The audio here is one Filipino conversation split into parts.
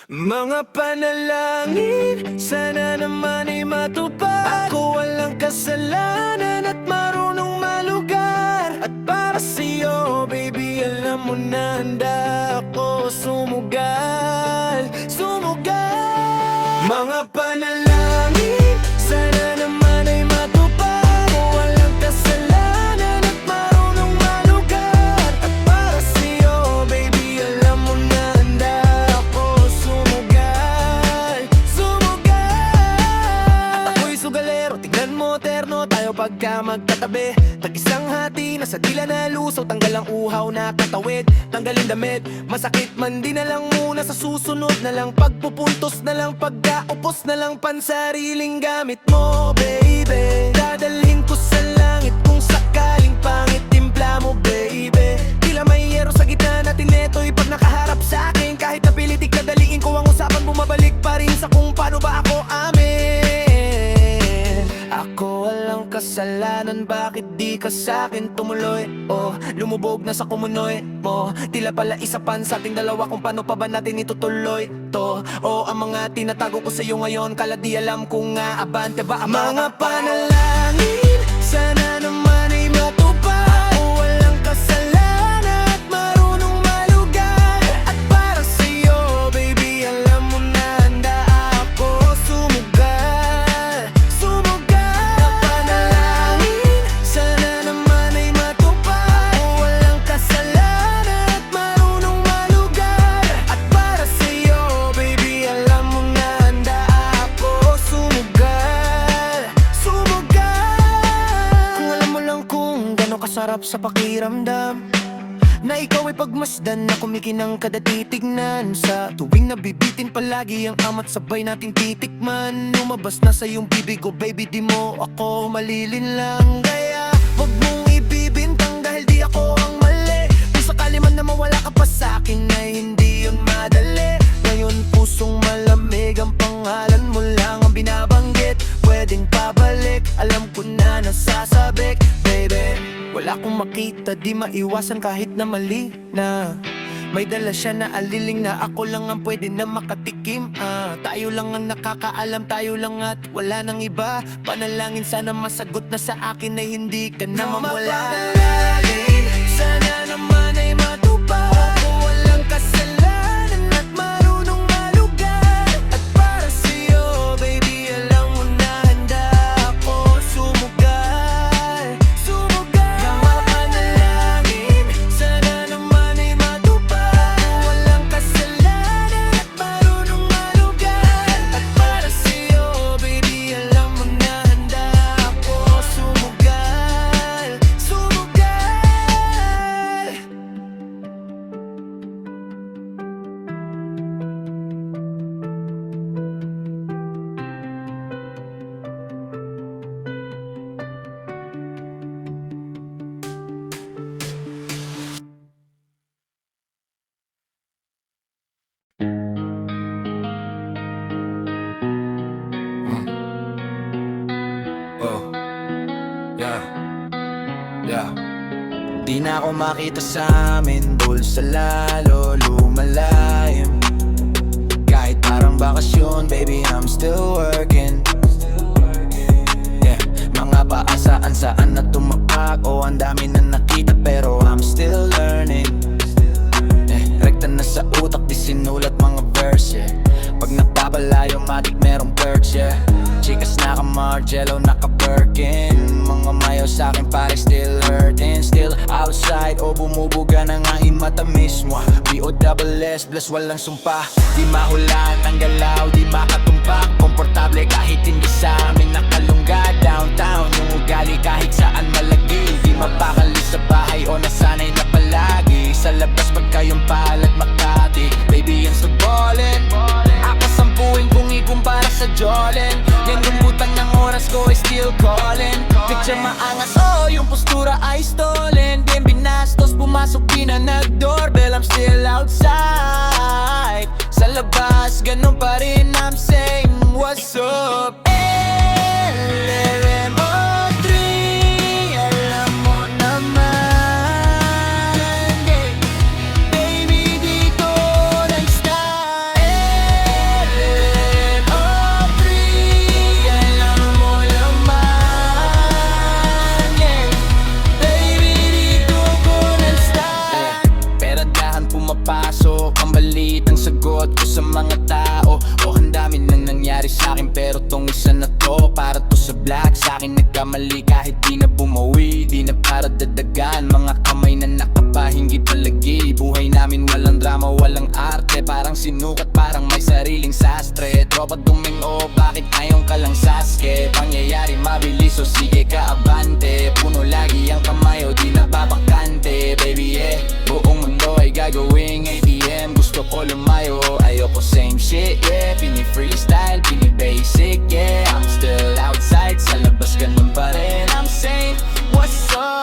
Mga panalangin, sana naman ay matupad. Ako walang kasalanan at marunong malugar. At para sa'yo, baby, alam mo na handa ako sumugal, sumugal. Mga panalangin, sana naman ay matupad. Ako walang kasalanan at marunong malugar. At para sa'yo, baby, alam mo na handa ako sumugal, sumugal. At ako'y sugalero, tignan mo terno tayo pagka magkatabi. Tag-isang hati, nasa dila na lusaw. Tanggal ang uhaw na katawid, tanggalin damit. Masakit man di na lang muna, sa susunod na lang. Pagpupuntos na lang, pagkaupos na lang. Pansariling gamit mo, baby. Dadalhin ko sa langit kung sakaling pangit timpla mo, baby. Tila may yero sa gitna natin neto'y pag nakaharap sa akin. Kahit napilitik na daliin ko ang usapan, bumabalik pa rin sa kung paano ba ako amin. Ako walang kasalanan, bakit di ka sa'kin tumuloy? Oh, lumubog na sa kumunoy mo. Tila pala isa pan sa ating dalawa, kung paano pa ba natin itutuloy to? Oh, ang mga tinatago ko sa'yo ngayon, kala di alam kung nga abante ba ang mga panalangin, sana naman ay matupad. Ako walang kasalanan at marunong malugar. At para sa'yo, baby, alam mo na handa ako sumugal, sumugal. Na panalangin, sana naman ay matupad. Ako walang kasalanan at marunong malugar. At para sa'yo, baby, alam mo na handa ako sumugal, sumugal. Kung alam mo lang kung gano'ng kasarap sa pakiramdam na ikaw ay pagmasdan na kumikinang kada titignan. Sa tuwing nabibitin palagi ang amat, sabay nating titikman. Lumabas na sa iyong bibig ko, baby, di mo ako malilin lang. Kaya wag mong ibibintang dahil di ako ang mali. Kung sakali man na mawala ka pa sa'kin ay hindi yun madali. Ngayon pusong malamig, ang pangalan mo lang ang binabanggit. Pwedeng pabalik, alam ko na nasasabik, baby. Wala akong makita, di maiwasan kahit na mali na. May dala siya na aliling na ako lang ang pwede na makatikim. Tayo lang ang nakakaalam, tayo lang at wala nang iba. Panalangin sana masagot na sa akin ay hindi ka na mawala. Panalangin, sana naman ay matupad. Ako walang kasalanan at marunong malugar. At para sa'yo, baby, alam mo na handa ako sumugal, sumugal. Mga panalangin, sana naman ay matupad. Ako walang kasalanan at marunong malugar. At para sa'yo, baby, alam mo na handa ako sumugal, sumugal. Oh, yeah, yeah. Di na ako makita sa amin, bulsa lalo lumalayim. Kahit parang bakasyon, baby, I'm still working. Yeah, mga paasaan saan na tumapak. Oh, ang dami na nakita pero I'm still learning. Rekta na sa utak, di sinulat mga verse, yeah. Pag nagpapalayo, matik merong perks, yeah. Chikas naka Margello, naka Birkin. Mga mayo sa'kin pare still hurting. Still outside, o bumubuga na nga imatamis mo. B-O-double-S, bless walang sumpa. Di mahulaan ang galaw, di makatumpak. Komportable kahit hindi sa amin nakalungga. Downtown, yung ugali kahit saan malagi. Di mapakali sa bahay o nasanay na palagi. Sa labas pagka yung palad Makati. Baby, yan sa ballin'. Akasampuin kung ikumpara sa Jordan. Yan yung butang ng oras ko ay still calling. Picture maangas, oh, yung postura ay stolen. Din binastos, pumasok di na nag-doorbell. I'm still outside. Sa labas, ganun pa rin I'm saying what's up. LMO3, alam mo naman, yeah. Baby, di ko nag-style. bawat ko sa mga tao. Ang dami nang nangyari sa'kin, pero tong isa na to para to sa black. Sa'kin nagkamali kahit di na bumawi, di na para dadagan. Mga kamay na nakapahinggit palagi. Buhay namin walang drama, walang arte. Parang sinukat, parang may sariling sastre. Tropa duming bakit ayong ka lang Sasuke? Pangyayari mabilis, so sige ka abante. Puno lagi ang kamay o di nababakante. Baby buong mundo ay gagawing ATM. Gusto ko lumayo, ayoko same shit, yeah. Pini-freestyle, pini-basic, yeah. I'm still outside, sa labas ganun pa rin. I'm saying, what's up?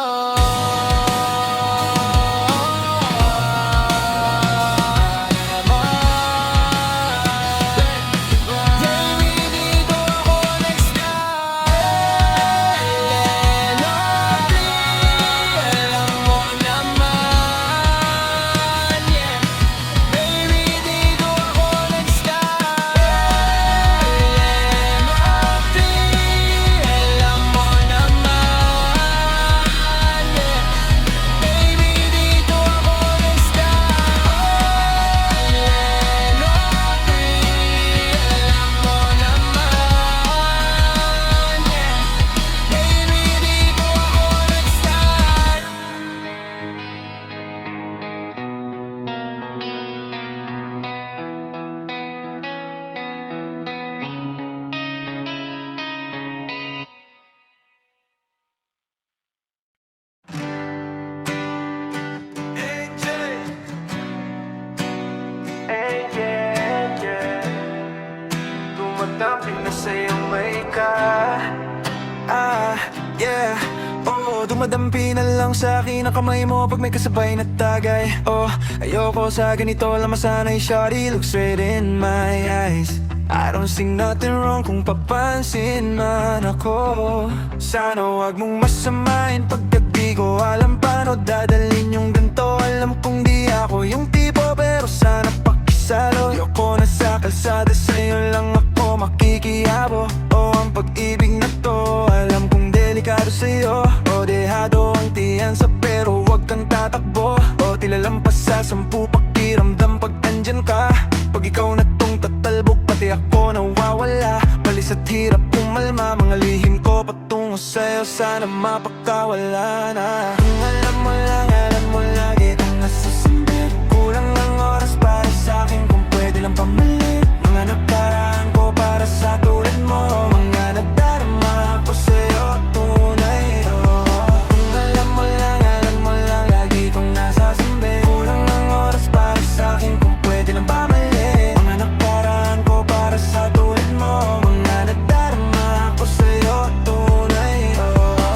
Dumadampi na sa'yo may ka. Yeah. Oh, dumadampi na lang sa'kin ang kamay mo pag may kasabay na tagay. Oh, ayoko sa ganito lang masanay. Shawty look straight in my eyes. I don't see nothing wrong kung papansin man ako. Sana wag mong masamain pagkat di ko alam paano dadalhin yung ganito. Alam kong di ako yung tipo, pero sana pakisalo. Ayoko na sa kalsada, sa'yo lang ako makikiyabo. Oh, ang pag-ibig na to, alam kong delikado sa'yo. O dehado ang tiyansa, pero wag kang tatakbo. O tilalampas sa 10 pakiramdam pag andyan ka. Pag ikaw na tong tatalbog, pati ako nawawala. Balis at hirap kumalma, mga lihim ko patungo sa'yo. Sana mapagkawala na. Kung alam mo lagi kung nasusunod. Kulang ng oras para sa'kin, kung pwede lang pamalit. Mga nakaraan ko para sa tulad mo. Mga nadarama ko sa'yo, tunay. Kung alam mo lang lagi kung nasasambi. Kulang ng oras para sa'kin, kung pwede lang pamalit. Mga nakaraan ko para sa tulad mo. Mga nadarama ko sa'yo, tunay.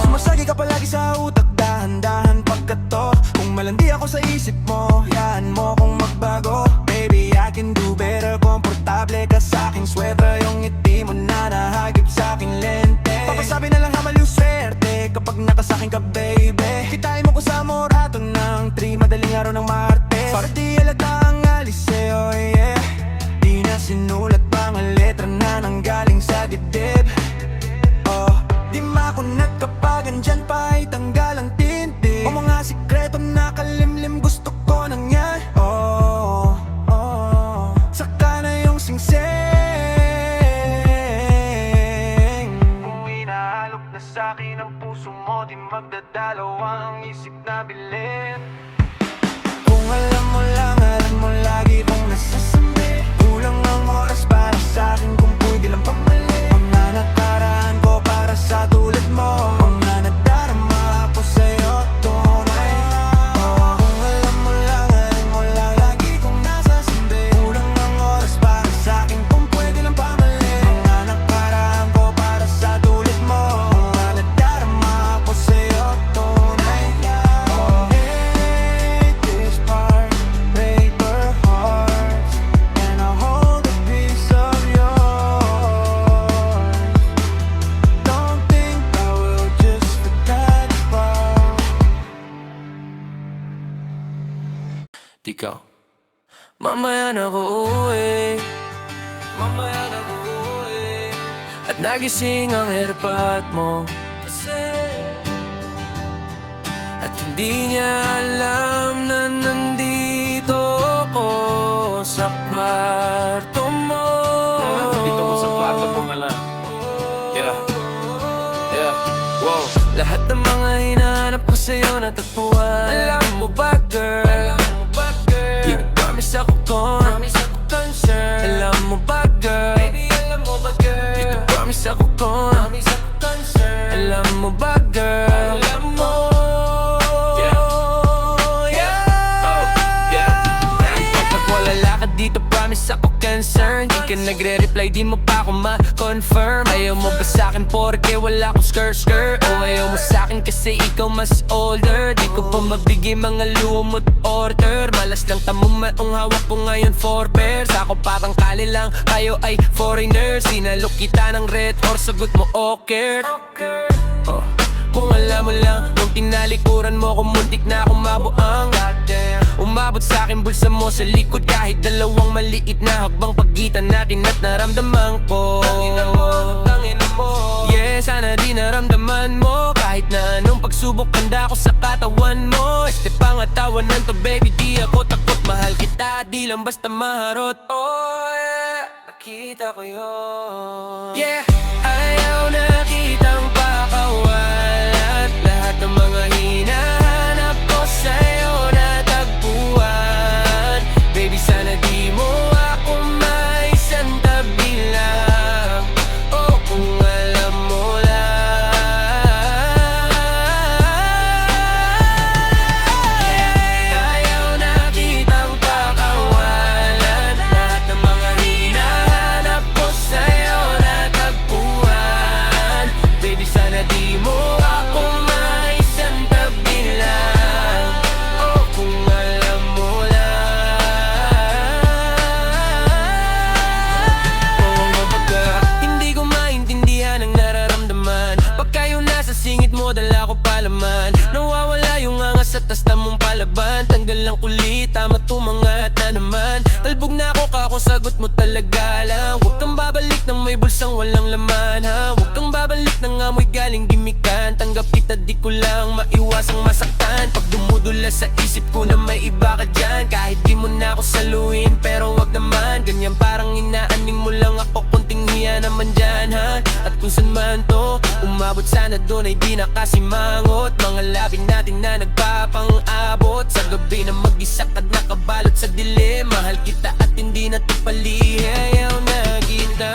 Sumasagi ka palagi sa utak, dahan-dahan pagkato. Kung malandi ako sa isip mo, hayaan mo kung magbago. Baby, I can do better. Komportable ka sa'king sweta. Yung ngiti mo na nahagip sa'king lente. Papasabi na lang hamal yung swerte kapag nakasakin ka, baby. Kitain mo ko sa morato ng 3 madaling araw ng Martes. Para di halata ang alis sa'yo, yeah. Di na sinulat pa ang letra na nanggaling sa dibdib. Oh, di makunat kapag andyan pa ay tanggal ang tintig. O mga sikreto na kalimlim gusto ko nang yan. Oh, saka na yung singsing. Kung inaalok na sa'kin ang puso mo, di magdadalawa ang isip na bilhin. Kung alam mo lagi kung nasasambi. Kulang ang oras para sa'kin, kung pwede lang pamalit. Mga nakaraan ko para sa tulad mo. Mga nadarama ko sa'yo, tunay. Kung alam mo lang lagi kung nasasambi. Kulang ang oras para sa'kin, kung pwede lang pamalit. Mga nakaraan ko para sa tulad mo. Mga nadarama ko sa'yo, tunay. Hate this part, paper hearts, and I hold a piece of yours. Don't think I will just forget about. Ikaw, mamaya na ko uwi. At nagising ang airpot mo. At hindi niya alam na nandito ako sa kwarto. kwarto mo. Dito ko sa kwarto ko nga lang. Yeah. Yeah. Wow. Lahat ng mga hinahanap ko sa'yo natagpuan. Alam mo ba, girl? Di ko promise ako concern. Alam mo ba, girl? Baby, alam mo ba, girl? Di ko promise ako concern. Alam mo ba, girl? Alam mo. Pag wala lakad dito, promise ako concern. Di ka nagre-reply, di mo pa ako ma-confirm. Ayaw mo ba sa'kin porke wala akong skirt? O ayaw mo sa'kin kasi ikaw mas older? Di ko pa mabigay mga lumot order. Malas lang tamumat ang hawak ko ngayon 4 pairs. Ako parang kali lang, kayo ay foreigners. Sinalok kita ng red or sagot mo okay. Oh. Kung alam mo lang, nung tinalikuran mo ko, muntik na akong mabuang. Umabot sa'kin bulsa mo sa likod, kahit dalawang maliit na hakbang pagitan natin at naramdaman ko. Tangina mo. Yeah, sana di naramdaman mo. Kahit na anong pagsubok, handa ko sa katawan mo. Este pangatawanan to baby, di ako takot. Mahal kita, di lang basta maharot. Oh yeah, nakita ko yun. Yeah, ayaw na kitang pakawalan. Lahat ng mga hinahanap ko sa'yo natagpuan. Baby, sana di mo ako maisantabi lang. Oh, kung alam mo lang. Ayaw na kitang pakawalan. Lahat ng mga hinahanap ko sa'yo natagpuan. Baby, sana di mo ako maisantabi lang. Oh, kung alam mo lang. Oo nga baga, hindi ko maintindihan ang nararamdaman. Pagka yung nasa singit mo, dala ko palaman. Nawawala yung angas at tas mong palaban. Tanggal lang kulit, tama tumangat na naman. Talbog na ako kung sagot mo talaga lang. Huwag kang babalik ng may bulsang walang laman, ha? Huwag kang babalik ng amoy galing gimikan. Tanggap kita, di ko lang maiwasang masaktan. Pag dumudula sa isip ko na may iba ka dyan, kahit di mo na ako saluhin, pero wag naman. Ganyan parang inaaning mo lang ako, kunting hiya naman dyan, ha? At kung saan man to umabot, sana doon ay di nakasimangot. Mga labi natin na nagpapang-abot sa gabi na mag-isa at nakabalot sa dilim. Mahal kita at hindi na to pali. Ayaw na kita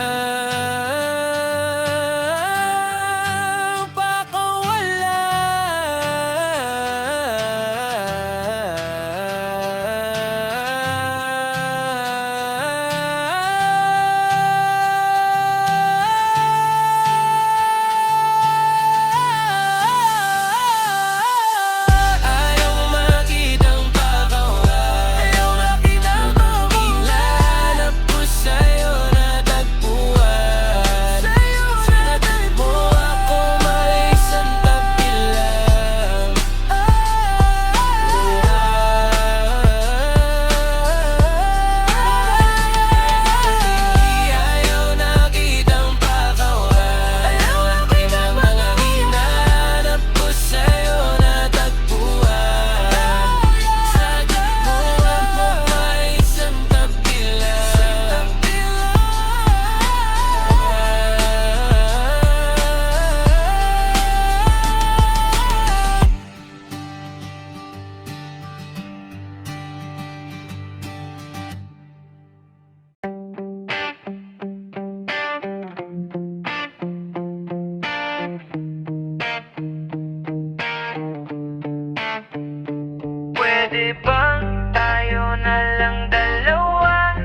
Pwede bang tayo na lang dalawa?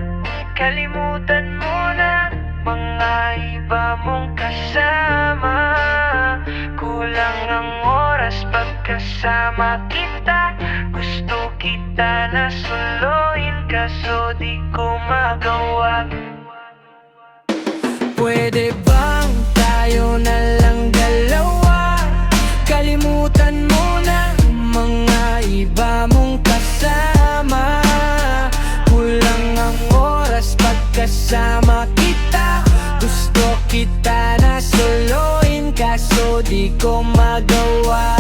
Kalimutan mo na mga iba mong kasama. Kulang ang oras pagkasama kita. Gusto kita na suluin kaso di ko magawa. Pwede bang tayo na lang dalawa? Kalimutan mo na mga iba mong kasama. Kulang ang oras pagkasama kita. Gusto kita na suluin kaso di ko magawa.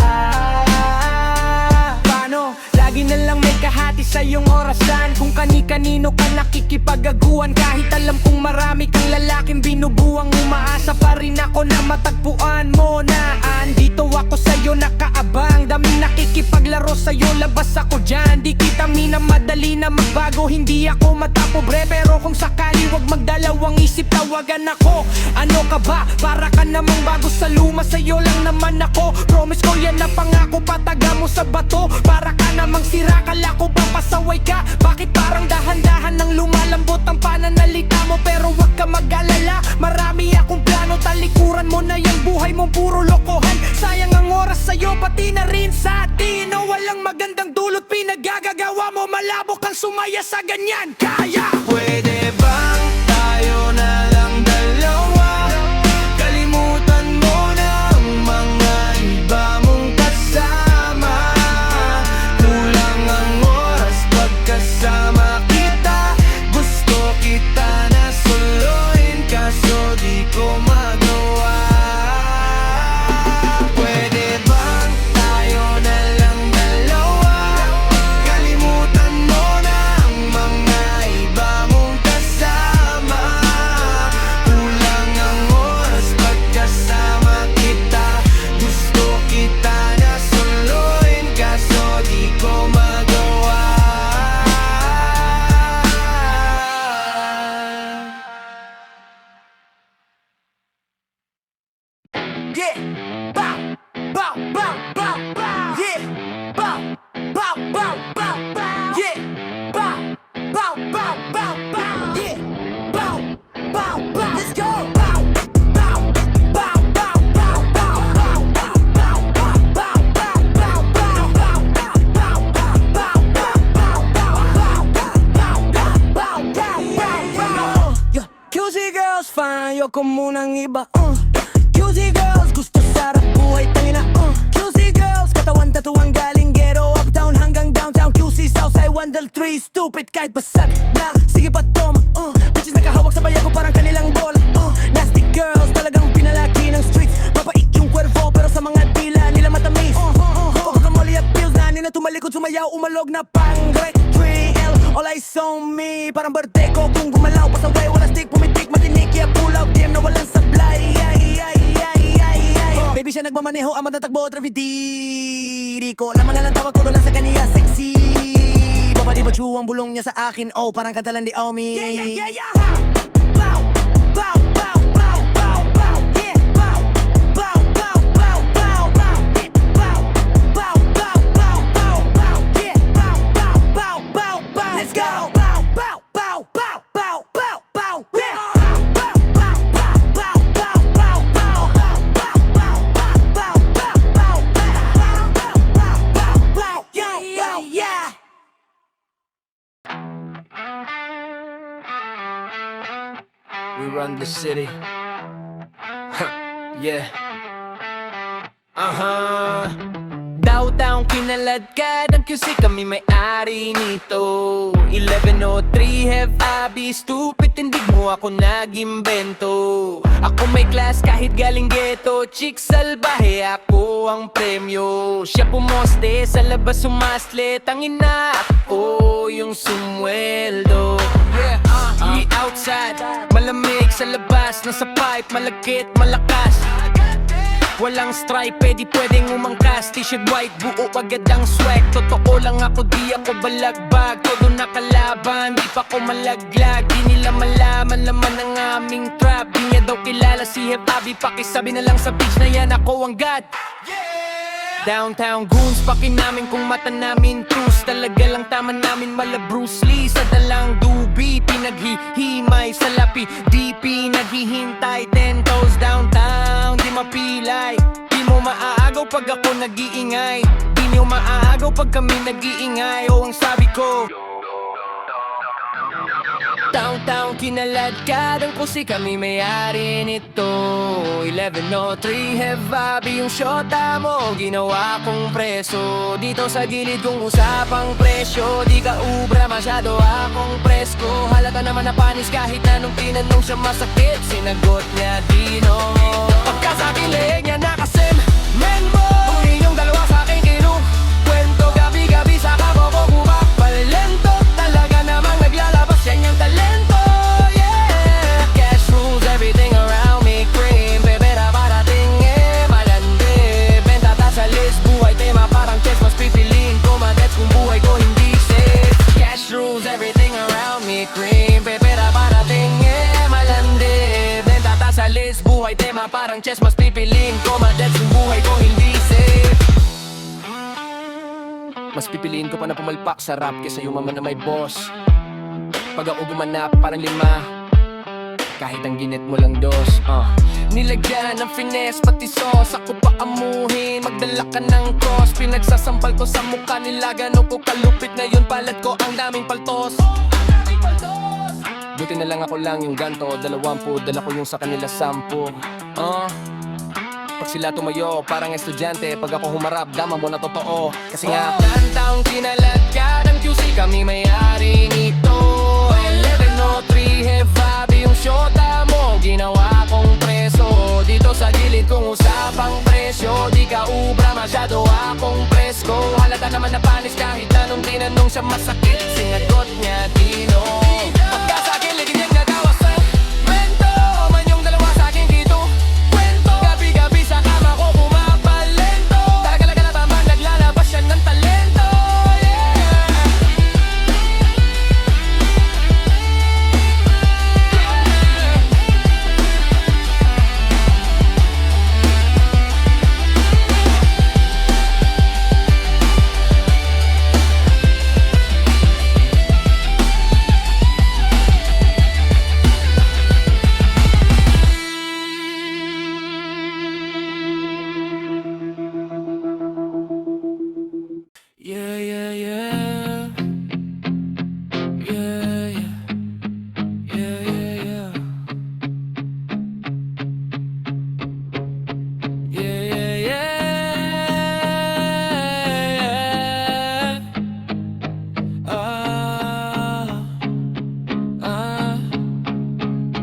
Paano? Lagi na lang may kahati sa iyong orasan. Kung kani-kanino ka nakikipagaguan, kahit alam kong marami kang lalaking binubuang, umaasa pa rin ako na matagpuan mo na andito ako sa'yo nakaabang. Daming nakikipaglaro sa'yo, labas ako dyan. Di kita minamadali na magbago, hindi ako matapobre. Pero kung sakali wag magdalawang isip, tawagan ako. Ano ka ba? Para ka namang bago sa luma, sa'yo lang naman ako. Promise ko yan na pangako, pataga mo sa bato. Para ka namang sira, kala ko ba pasaway ka? Bakit parang dahan-dahan nang lumalambot ang pananalita mo? Pero wag ka mag-alala, marami akong plano. Talikuran mo na yung buhay mong puro lokohan. Sayang ang oras sa'yo, pati na rin sa atin. O walang magandang dulot pinagagagawa mo, malabo kang sumaya sa ganyan. Kaya Pwede bang tayo na lang dalawa? Kalimutan mo na ang mga iba mong kasama. Kulang ang oras pagkasama kita. Gusto kita na suluhin, kaso di ko magawa. Pwede bang tayo na lang dalawa? Kalimutan mo na ang mga iba mong kasama. Kulang ang oras pagkasama kita. Gusto kita na suluhin, kaso di ko magawa. yeah, bow, bow, bow, bow, bow, yeah, bow, bow, bow, bow, bow, yeah, bow, bow, bow, bow, bow, yeah, bow, bow, bow, let's go, bow, bow, bow, bow, bow, bow, bow, bow, bow, bow, bow, bow, bow, yeah, QC girls fine, yoko munang iba, QC girls, gusto sarap buhay, tangina, QC girls, katawan tatuang galing ghetto, uptown hanggang downtown, QC Southside 1-3, stupid kahit basag na, sige pa tom, bitches nakahawak sa bayan ko parang kanilang bola, nasty girls, talagang pinalaki ng streets, mapait yung kwerpo pero sa mga dila nila matamis, pagkakamoli at pills na nila tumalikod, sumayaw, umalog na pangre, 3L, all eyes on me, parang birthday ko, kung gumalaw, pasaway, wala stick, pumitik, matinik, kaya pull out, DM na walang supply, baby siya nagmamaneho, amat na tagbo, traffic di ko laman na lang tawag ko lang sa kaniya, sexy babadi ba ang bulong niya sa akin, oh, parang kantalan di Omi. Bow, bow, bow, bow, bow, bow, yeah, bow, bow, bow, bow, bow, bow, yeah, bow, bow, bow, bow, bow, bow, yeah, bow, bow, bow, bow, bow, let's go, bow, bow, bow, bow, bow, bow, bow, yeah. We run the city. Yeah. Downtown kinaladkad ang QC, kami may-ari nito. 1103 have abi, stupid tindig mo ako nag-imbento. Ako may class kahit galing ghetto, chick salbahe ako ang premyo. Siya pumoste sa labas sumasle, tangina ako yung sumweldo. We outside, malamig sa labas, nasa pipe, malagkit, malakas. Walang stripe, pwedeng umangkas. T-shirt white, buo agad ang swag. Totoo lang ako, di ako balagbag. Todo nakalaban, di pa ko malaglag. Di nila malaman laman ng aming trap. Di niya daw kilala si Hebabi, pakisabi na lang sa beach na yan ako ang God. Downtown goons, pakin namin kung mata namin truce. Talaga lang tama namin mala Bruce Lee. Sa dalang dubi, pinaghihimay sa lapi. DP, naghihintay, 10 toes downtown. Di mapilay, di mo maaagaw pag ako nag-iingay. Di niyo maaagaw pag kami nag-iingay. O ang sabi ko, downtown kinaladkad ang kusi, kami may-ari nito. 1103 have abi, yung shota mo ginawa kong preso. Dito sa gilid kong usapang presyo, di ka ubra, masyado akong presko. Halata naman na panis kahit anong tinanong siya masakit, sinagot niya dino. Pagkasabi leeg niya nakasim, men mo, kung inyong dalawa sa akin kinukwento. Gabi-gabi sa kaboko kumapalin. Tama parang chess, mas pipiliin ko madets yung buhay ko hindi safe. Mas pipiliin ko pa na pumalpak sa rap kesa yumaman na may boss. Pag ako gumanap parang 5, kahit ang ginit mo lang 2. Nilagyan ng finesse pati sauce, ako pa amuhin, magdala ka ng cross. Pinagsasampal ko sa mukha nila, gano'n ko kalupit. Ngayon palat ko ang daming paltos. Buti na lang ako lang yung ganto, 20, dala ko yung sa kanila 10. Pag sila tumayo, parang estudyante. Pag ako humarap, dama mo na totoo. Kasi nga, taong kinalat ka ng QC, kami may-ari nito. 1103 Heavy yung shota mo, ginawa kong preso. Dito sa gilid kong usapang presyo, di ka ubra, masyado akong presko. Halata naman na panis kahit anong tinanong siya masakit. Sinagot niya, Dino. Pagka sa akin, ligid niyang nagawa sa kwento. Man yung dalawa sa akin dito kwento. Gabi-gabi sa kama ko pumapalento. Talaga na tamang naglalabas siya ng talento. Yeah, yeah, yeah. Yeah, yeah. Yeah, yeah, yeah. Yeah, yeah, yeah.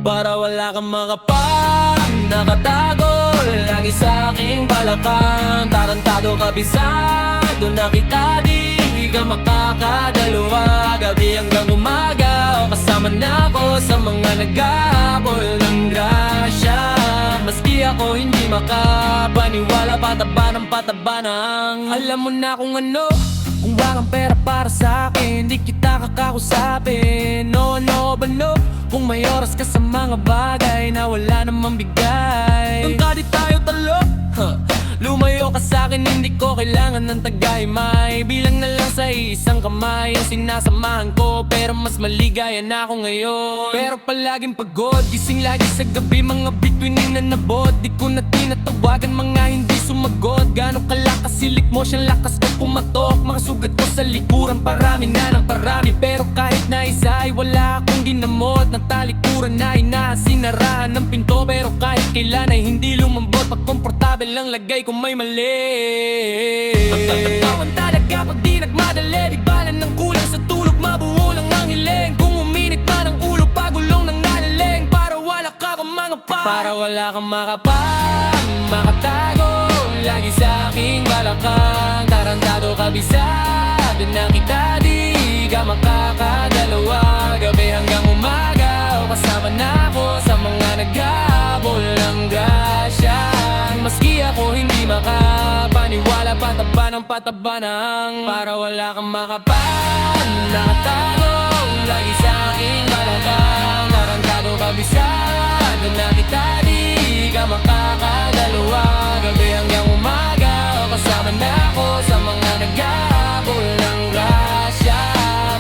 Para wala kang makapag nakatago lagi sa aking balakang. Tarantado kabisado na kita, di ka makakadalawa. Gabi hanggang umaga, o kasama na ako sa mga naghahabol ng grasya. Maski ako hindi makapaniwala, pataba ng pataba ng alam mo na kung ano. Kung walang pera para sa akin, di kita kakausapin. No, no, ba no? Kung may oras ka sa mga bagay na wala namang bigay, hanggang di tayo talo. Lumayo ka sa'kin, hindi ko kailangan ng tagaymay. Bilang na lang sa isang kamay ang sinasamahan ko, pero mas maligaya na ako ngayon. Pero palaging pagod, gising lagi sa gabi, mga bituinin na nabot. Di ko na tinatawagan, mga hindi sumagot. Gano'ng kalakas, silik mo siyang lakas ko pumatok. Mga sugat ko sa likuran, parami na ng parami. Pero kahit na isa ay wala akong ginamot. Ng talikuran na inasinarahan ng pinto, pero kahit kailan ay hindi lumambot. Pag komportable lang lagay kung may mali. Magtatawan talaga pag di nagmadali. Di balan ng kulang sa tulog, mabuo lang ang hiling. Kung uminit man ang ulo, pagulong ng naliling. Para wala ka kang mga pa, para wala kang makatago lagi sa aking balakang. Tarantado kabisado na kita, di ka makakadalawa. Gabi hanggang umaga, o kasama na ako sa mga naghabol ng grasya. Maski ako hindi makapaniwala, pataba ng pataba ng para wala kang makapan. Nakatago lagi sa aking balakang. Tarantado kabisado na kita, di ka makakadalawa. Gabi hanggang umaga, o kasama na ako sa mga naghabol ng grasya.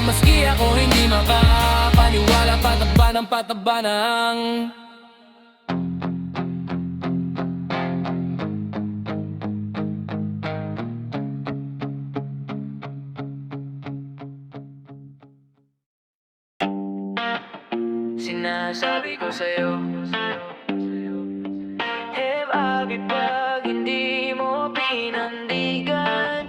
Maski ako hindi makapaniwala, pataba ng pataba ng sinasabi ko sa'yo. Heavy pag hindi mo pinandigan,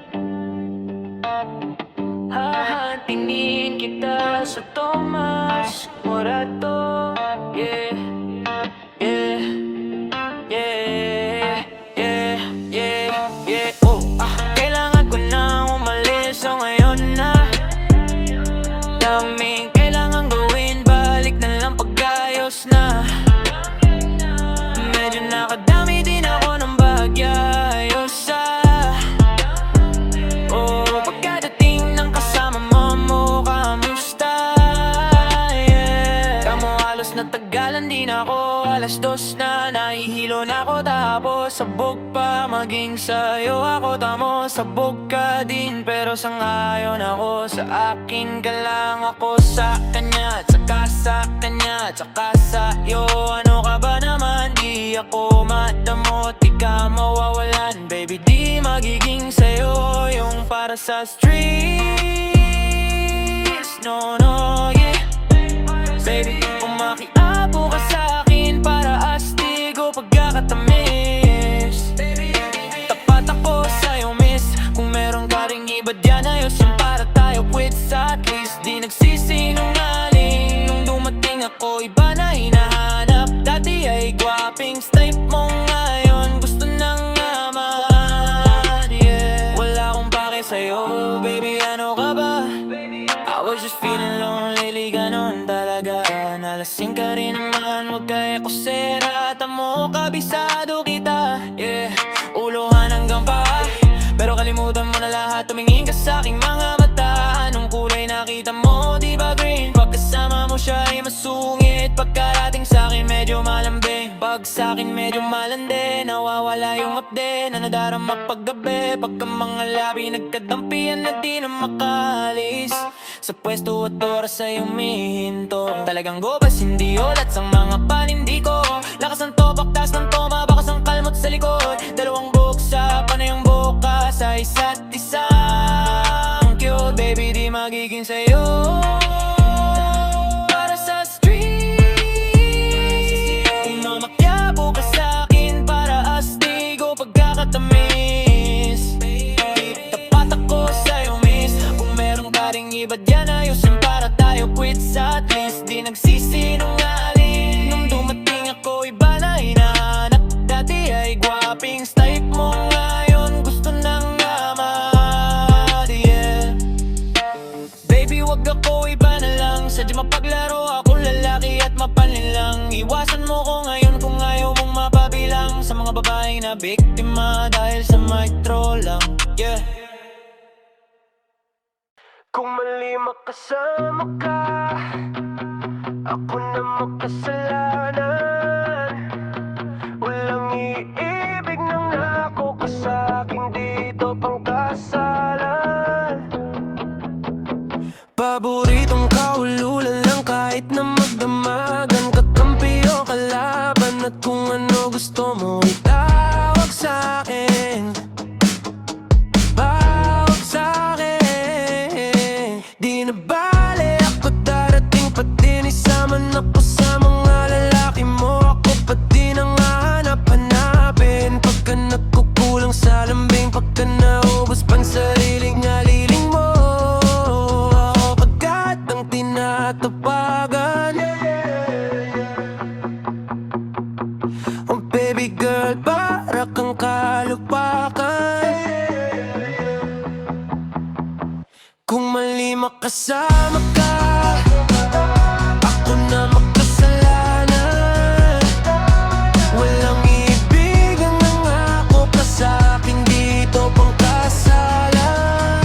hahantinin kita sa Tomas Morato. Yeah, yeah, yeah, yeah, yeah, yeah. Kailangan ko na umalis, so ngayon na. Daming kailangan gawin, balik na lang pag-ayos na. Medyo nakadami din ako ng bagyayos sa pagkadating ng kasama mo, kamusta? Yeah, kamo halos natag Natagalan din ako, 2:00 na, nahihilo na ako. Tapos sabog pa, maging sa'yo ako tamo. Sabog ka din, pero sangayon ako. Sa akin ka lang, ako sa kanya. Tsaka sa kanya, tsaka sa'yo. Ano ka ba naman, di ako madamot. Di ka mawawalan, baby, di magiging sa'yo yung para sa streets. No, no, yeah. Baby, umakiabo ka sa'kin para astigo pagkakatamis. Tapat ako sa'yo, miss. Kung meron ka ring iba dyan, ayos yun para tayo quits. At least di nagsisinungaling. Nung dumating ako, iba na hinahanap. Dati ay gwaping type mo, ngayon gusto nang naman, yeah. Wala akong pake sa'yo, baby, ano ka ba? I was just feeling lonely, ganon talaga. Nalasing ka rin naman, wag ka ekosera. Tamo, kabisado kita, yeah. Uluhan hanggang pa, pero kalimutan mo na lahat. Tumingin ka sa aking mga mata. Anong kulay nakita mo, di ba green? Pagkasama mo siya ay masungit. Pagkarating sa akin medyo malambing. Pag sa akin medyo malande, nawawala yung upde na nadarama paggabi. Pagka mga labi nagkadampian na di na makalis. Sa pwesto at oras ay umihinto. Talagang gobas, hindi ulat sa mga panindi ko. Lakas ng topak, tas ng toma, bakas ang kalmot sa likod. Dalawang buksa, panay ang buka sa isa't isa. Ang cute, baby, di magiging sa'yo. Para sa street, umakyabo ka sa'kin para astigo pagkakatamis. Tapat ako sa'yo, miss. Kung meron ka ring iba dyan, ayusin para tayo quits. At least di nagsisinungaling. Nung dumating ako, iba na hinahanap. Dati ay gwaping type mo, ngayon gusto nang naman, yeah. Baby, wag ako, iba na lang. Sadya mapaglaro ako, lalaki at mapanlin lang. Iwasan mo ko ngayon kung ayaw mong mapabilang sa mga babaeng na biktima dahil sa micro lang, yeah. Kung mali makasama ka, ako na makasalanan. Walang iibig nang ako ka sa'kin, dito pang kasalan. Paboritong kaululan lang kahit na magdamagan. Kakampi o kalaban at kung ano gusto mo itawag sa'kin. Bawag sa'kin. Di na bale ako darating, pati nisaman ako sa mga lalaki mo. Ako pati nang hanap-hanapin. Pagka nagkukulang sa lambing, pagka naubos pang sariling aliling mo, ako pagkat ang tinatapagan. Oh baby girl, para kang kalupakan. Kung mali makasama ka, ako na makasalanan. Walang ibig ang nangako ka sa'kin, dito pang kasalan.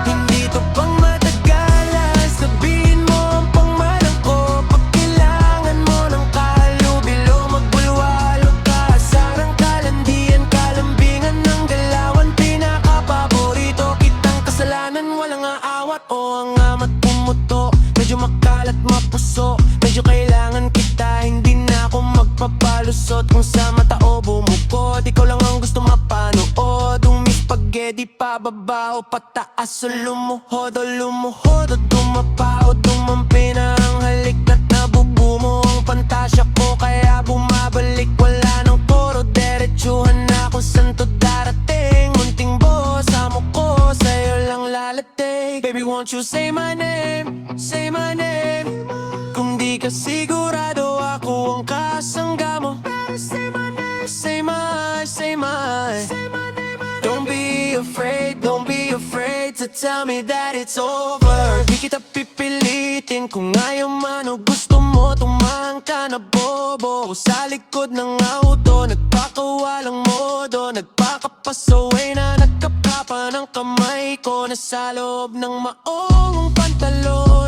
Hindi to pang matagalan, sabihin mo ang pangmalang ko. Pag kailangan mo ng kalubilo, magbulwalo ka. Sarang kalandian, kalambingan ng galawan. Pinakapaborito kitang kasalanan, walang aawat o ang amat pumuto. Medyo makalat mapuso, medyo kailangan kita. Hindi na ako magpapalusot kung sa mata o bumukod. Ikaw lang ang gusto mapanood. Umispagedi pababa o pataas o lumuhod o lumuhod o tumapa o dumampi na ang halik na't nabubumo ang pantasya ko. Kaya bumabalik, wala nang toro, diretsuhan na kung saan to darating. Munting boss, amo ko, sa'yo lang lalating. Baby, won't you say my name, say my name. Kung di ka sigurado, ako ang kasangga mo. Say my name, say my, say my. Don't be afraid, don't be afraid to tell me that it's over. Di kita pipilitin kung ayaw man o gusto mo. Tumahang ka na bobo sa likod ng auto, nagpakawalang modo, nagpakapasaway na nagkapapa ng kamay ko. Nasa loob ng maong pantalon,